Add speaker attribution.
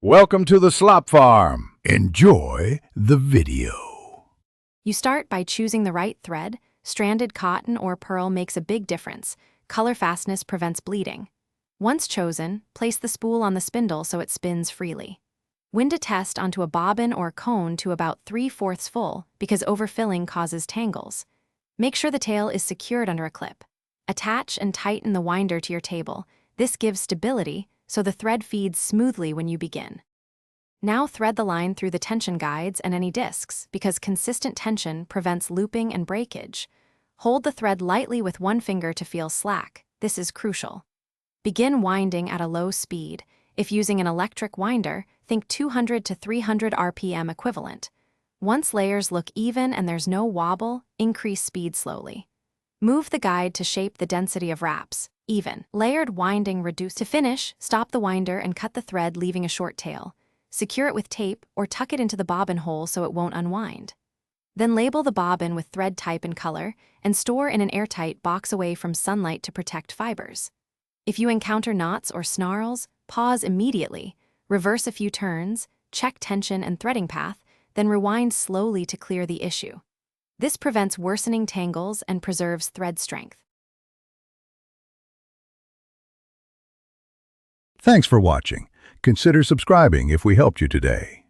Speaker 1: Welcome to the slop farm. Enjoy the video.
Speaker 2: You start by choosing the right thread. Stranded cotton or pearl makes a big difference. Color fastness prevents bleeding. Once chosen, place the spool on the spindle so it spins freely. Wind a test onto a bobbin or cone to about 3/4 full because overfilling causes tangles. Make sure the tail is secured under a clip. Attach and tighten the winder to your table. This gives stability, so the thread feeds smoothly when you begin. Now thread the line through the tension guides and any discs, because consistent tension prevents looping and breakage. Hold the thread lightly with one finger to feel slack. This is crucial. Begin winding at a low speed. If using an electric winder, think 200 to 300 RPM equivalent. Once layers look even and there's no wobble, increase speed slowly. Move the guide to shape the density of wraps. Even. Layered winding reduced. To finish, stop the winder and cut the thread, leaving a short tail. Secure it with tape or tuck it into the bobbin hole so it won't unwind. Then label the bobbin with thread type and color and store in an airtight box away from sunlight to protect fibers. If you encounter knots or snarls, pause immediately, reverse a few turns, check tension and threading path, then rewind slowly to clear the issue. This prevents worsening tangles and preserves thread strength.
Speaker 1: Thanks for watching. Consider subscribing if we helped you today.